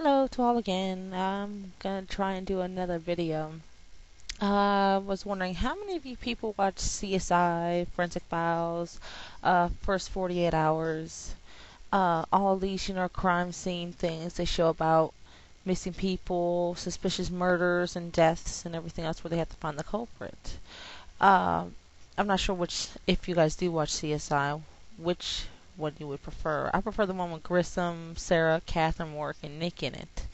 Hello to all again. I'm gonna try and do another video. I was wondering how many of you people watch CSI, Forensic Files, First 48 Hours, all these, crime scene things they show about missing people, suspicious murders and deaths and everything else where they have to find the culprit. Uh, I'm not sure if you guys do watch CSI, which one you would prefer. I prefer the one with Grissom, Sarah, Catherine Warwick, and Nick in it.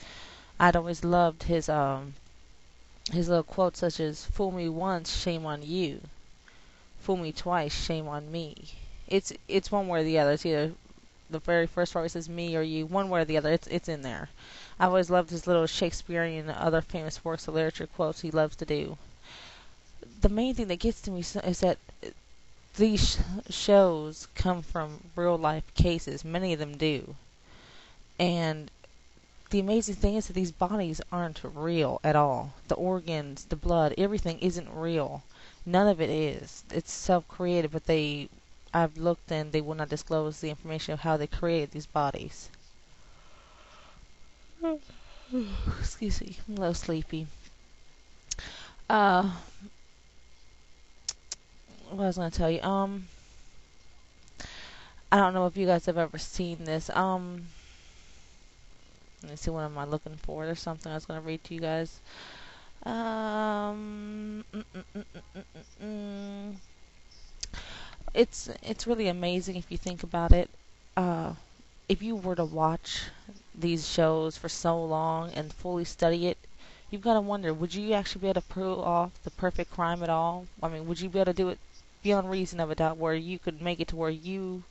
I'd always loved his little quotes such as "Fool me once, shame on you. Fool me twice, shame on me." It's one way or the other. It's either the very first part where it says "me" or "you." One way or the other. It's in there. I've always loved his little Shakespearean and other famous works of literature quotes he loves to do. The main thing that gets to me is that these shows come from real life cases. Many of them do, and the amazing thing is that these bodies aren't real at all. The organs, the blood, everything isn't real. None of it is. It's self-created, but I've looked and they will not disclose the information of how they created these bodies. Excuse me, I'm a little sleepy. Uh, what I was gonna tell you, I don't know if you guys have ever seen this. Let me see, what am I looking for? There's something I was gonna read to you guys. Um, mm, mm, mm, mm, mm, mm. It's really amazing if you think about it. Uh, if you were to watch these shows for so long and fully study it, you've got to wonder: would you actually be able to pull off the perfect crime at all? I mean, would you be able to do it beyond reason of a doubt, where you could make it to where you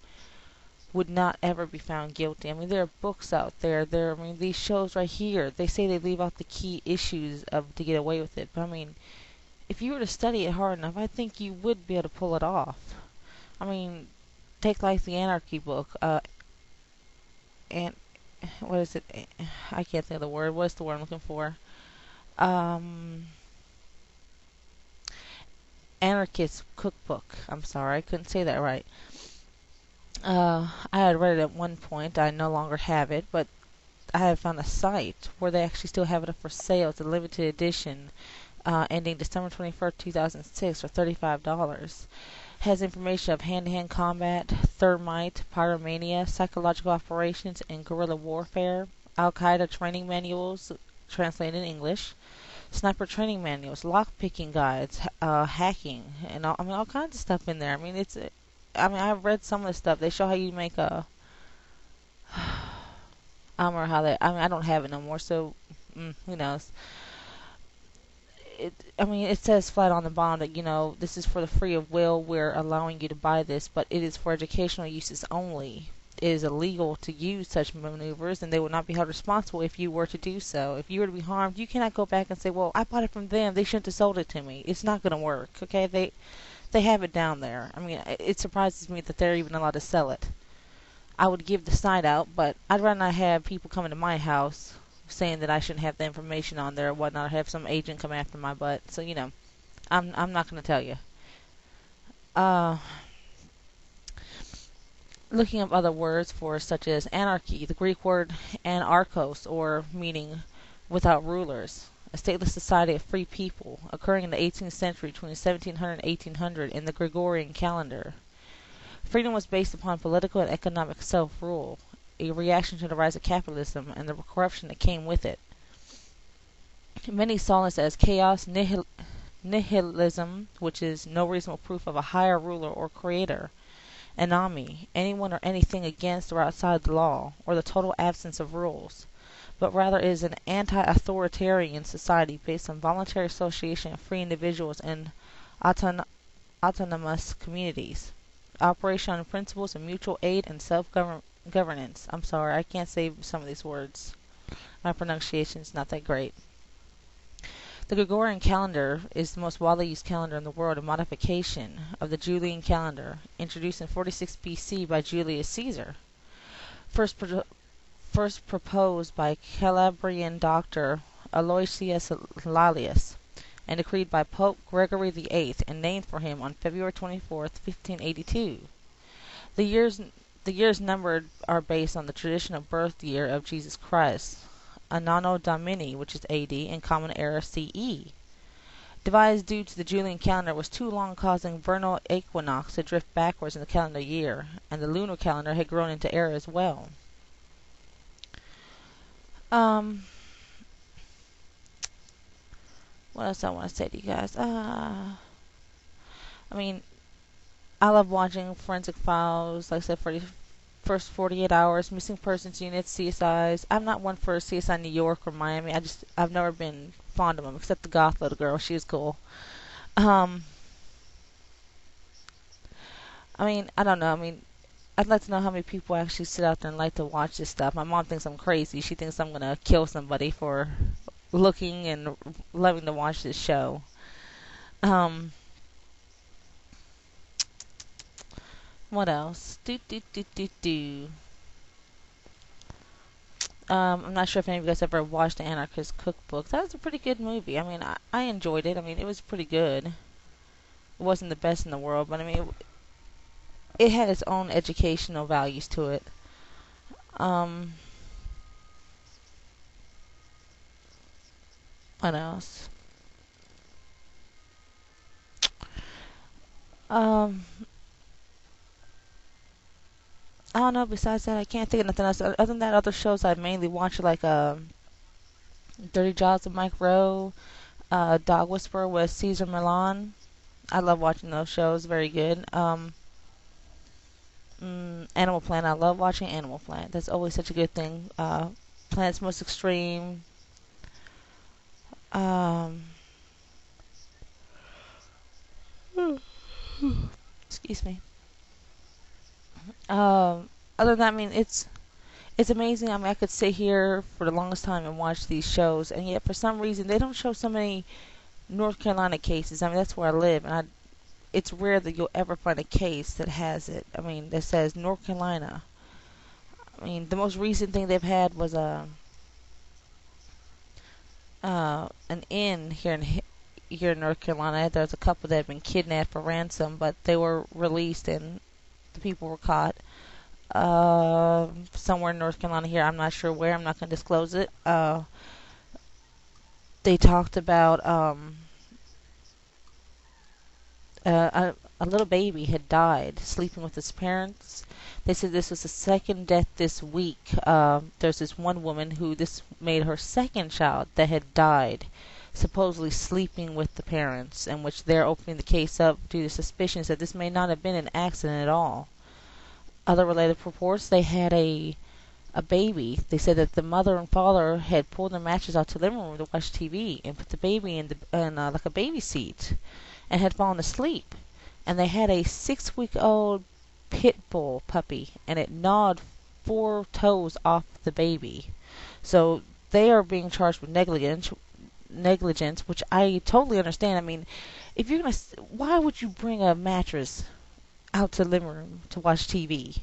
would not ever be found guilty? I mean, there are books out there. I mean, these shows right here, they say they leave out the key issues of to get away with it. But I mean, if you were to study it hard enough, I think you would be able to pull it off. I mean, take like the Anarchy book. And what is it? I can't think of the word. What's the word I'm looking for? Um, Anarchist cookbook. I'm sorry, I couldn't say that right. I had read it at one point. I no longer have it, but I have found a site where they actually still have it up for sale. It's a limited edition, ending December 21st, 2006, for $35. Has information of hand-to-hand combat, thermite, pyromania, psychological operations, and guerrilla warfare, Al-Qaeda training manuals translated in English, sniper training manuals, lock-picking guides, hacking, and all kinds of stuff in there. I mean, I've read some of the stuff. They show how you make a. I don't remember how they. I mean, I don't have it no more, so who knows? It says flat on the bottom that, this is for the free of will. We're allowing you to buy this, but it is for educational uses only. It is illegal to use such maneuvers, and they will not be held responsible if you were to do so. If you were to be harmed, you cannot go back and say, "Well, I bought it from them. They shouldn't have sold it to me." It's not going to work. Okay, they have it down there. I mean, it surprises me that they're even allowed to sell it. I would give the site out, but I'd rather not have people coming to my house saying that I shouldn't have the information on there or whatnot, or have some agent come after my butt. So, I'm not going to tell you. Uh, Looking up other words for such as anarchy, the Greek word anarchos, or meaning without rulers, a stateless society of free people, occurring in the 18th century between 1700 and 1800 in the Gregorian calendar. Freedom was based upon political and economic self-rule, a reaction to the rise of capitalism and the corruption that came with it. Many saw this as chaos, nihilism, which is no reasonable proof of a higher ruler or creator; anami, anyone or anything against or outside the law, or the total absence of rules; but rather is an anti-authoritarian society based on voluntary association of free individuals and autonomous communities. Operation on principles of mutual aid and self-governance. I'm sorry, I can't say some of these words. My pronunciation is not that great. The Gregorian calendar is the most widely used calendar in the world, a modification of the Julian calendar, introduced in 46 BC by Julius Caesar. First proposed by Calabrian doctor Aloysius Lalius, and decreed by Pope Gregory VIII, and named for him on February 24th, 1582. The years numbered are based on the traditional birth year of Jesus Christ, Anno Domini, which is AD, and Common Era CE. Devised due to the Julian calendar was too long, causing vernal equinox to drift backwards in the calendar year, and the lunar calendar had grown into error as well. What else I want to say to you guys? I mean, I love watching Forensic Files, like I said, for the first 48 hours, Missing Persons Unit, CSIs. I'm not one for CSI New York or Miami. I've never been fond of them, except the goth little girl. She was cool. Um, I mean, I don't know. I mean, I'd like to know how many people actually sit out there and like to watch this stuff. My mom thinks I'm crazy. She thinks I'm gonna kill somebody for looking and loving to watch this show. Um, what else? Do. I'm not sure if any of you guys ever watched the Anarchist Cookbook. That was a pretty good movie. I mean, I enjoyed it. I mean, it was pretty good. It wasn't the best in the world, but I mean, it had its own educational values to it. Um, what else? Um, I don't know. Besides that, I can't think of nothing else. Other than that, other shows I mainly watch like Dirty Jobs with Mike Rowe, Dog Whisperer with Caesar Milan. I love watching those shows. Very good. Animal Planet. I love watching Animal Planet. That's always such a good thing. Planet's Most Extreme. Um, excuse me. Other than that, I mean, it's amazing. I mean, I could sit here for the longest time and watch these shows, and yet for some reason they don't show so many North Carolina cases. I mean, that's where I live, and it's rare that you'll ever find a case that has it. I mean, that says North Carolina. I mean, the most recent thing they've had was an inn here in North Carolina. There's a couple that had been kidnapped for ransom, but they were released and the people were caught. Somewhere in North Carolina here. I'm not sure where. I'm not going to disclose it. They talked about a little baby had died sleeping with his parents. They said this was the second death this week. There's this one woman who this made her second child that had died, supposedly sleeping with the parents, in which they're opening the case up due to suspicions that this may not have been an accident at all. Other related reports, they had a baby. They said that the mother and father had pulled the mattress out to the living room to watch TV and put the baby in like a baby seat and had fallen asleep. And they had a 6-week-old pit bull puppy, and it gnawed 4 toes off the baby. So they are being charged with negligence, which I totally understand. I mean, if you're gonna, why would you bring a mattress out to the living room to watch TV?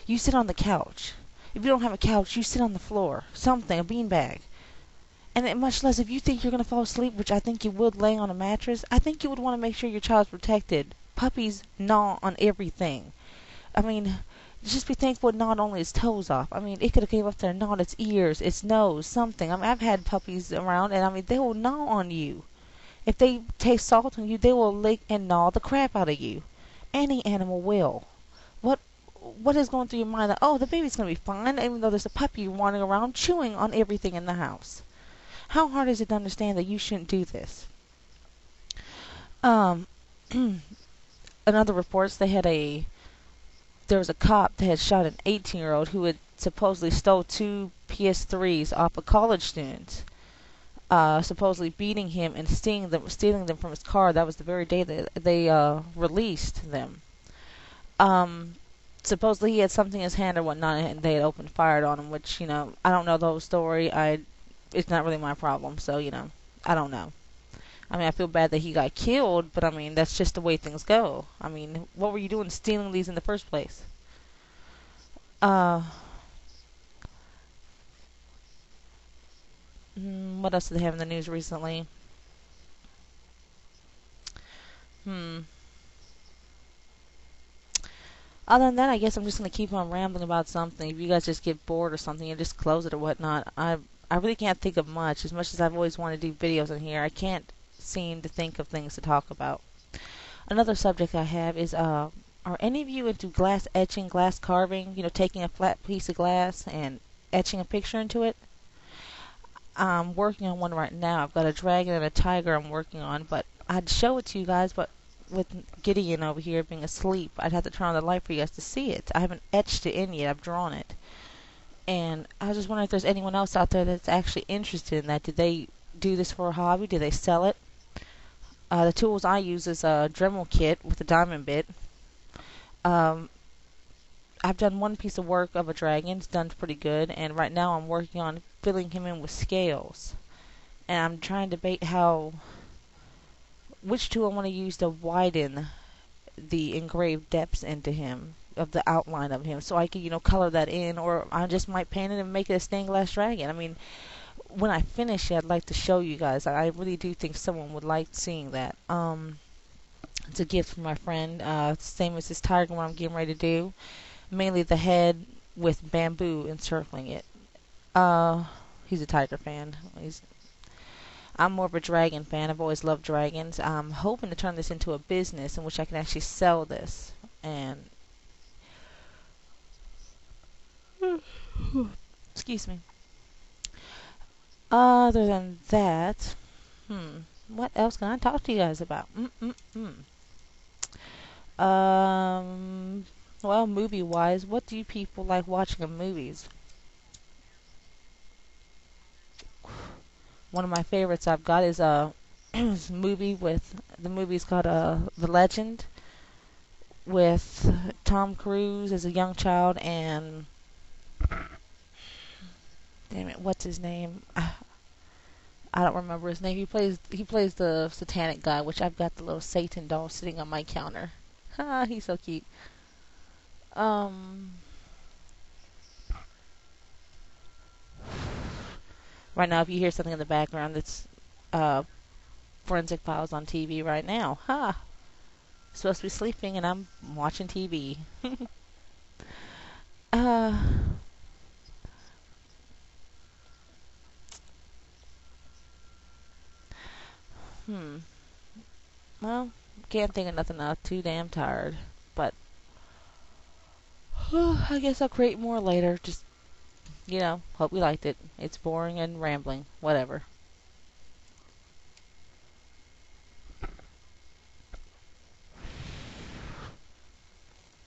You sit on the couch. If you don't have a couch, you sit on the floor, something, a beanbag. And much less if you think you're going to fall asleep, which I think you would laying on a mattress, I think you would want to make sure your child's protected. Puppies gnaw on everything. I mean, just be thankful it gnawed only its toes off. I mean, it could have came up there and gnawed its ears, its nose, something. I mean, I've had puppies around, and I mean, they will gnaw on you. If they taste salt on you, they will lick and gnaw the crap out of you. Any animal will. What what is going through your mind that, oh, the baby's going to be fine, even though there's a puppy wandering around chewing on everything in the house? How hard is it to understand that you shouldn't do this? Um, in other reports, there was a cop that had shot an 18-year-old who had supposedly stole 2 PS3s off a college student, supposedly beating him and stealing them from his car. That was the very day that they released them. Supposedly he had something in his hand or whatnot, and they had opened fire on him, which, I don't know the whole story. It's not really my problem, so, I don't know. I mean, I feel bad that he got killed, but I mean, that's just the way things go. I mean, what were you doing stealing these in the first place? Uh, what else did they have in the news recently? Hmm. Other than that, I guess I'm just gonna keep on rambling about something. If you guys just get bored or something, you just close it or whatnot. I really can't think of much. As much as I've always wanted to do videos on here, I can't seem to think of things to talk about. Another subject I have is are any of you into glass etching, glass carving? You know, taking a flat piece of glass and etching a picture into it? I'm working on one right now. I've got a dragon and a tiger I'm working on, but I'd show it to you guys, but with Gideon over here being asleep, I'd have to turn on the light for you guys to see it. I haven't etched it in yet. I've drawn it. And I was just wondering if there's anyone else out there that's actually interested in that. Do they do this for a hobby? Do they sell it? The tools I use is a Dremel kit with a diamond bit. Um, I've done one piece of work of a dragon. It's done pretty good. And right now I'm working on filling him in with scales. And I'm trying to debate which tool I want to use to widen the engraved depths into him, of the outline of him, so I can, color that in, or I just might paint it and make it a stained glass dragon. I mean, when I finish it, I'd like to show you guys. I really do think someone would like seeing that. It's a gift from my friend. Same as this tiger one I'm getting ready to do. Mainly the head with bamboo encircling it. He's a tiger fan. I'm more of a dragon fan. I've always loved dragons. I'm hoping to turn this into a business in which I can actually sell this. And excuse me. Other than that, what else can I talk to you guys about? Um, well, movie-wise, what do you people like watching in movies? One of my favorites I've got is this movie with the movie's called The Legend, with Tom Cruise as a young child and damn it, what's his name? I don't remember his name. He plays the satanic guy, which I've got the little Satan doll sitting on my counter. Ah, he's so cute. Um, right now, if you hear something in the background, it's uh Forensic Files on TV right now. Ha! Supposed to be sleeping, and I'm watching TV. uh, hmm. Well, can't think of nothing else. Too damn tired. But I guess I'll create more later. Just hope you liked it. It's boring and rambling. Whatever.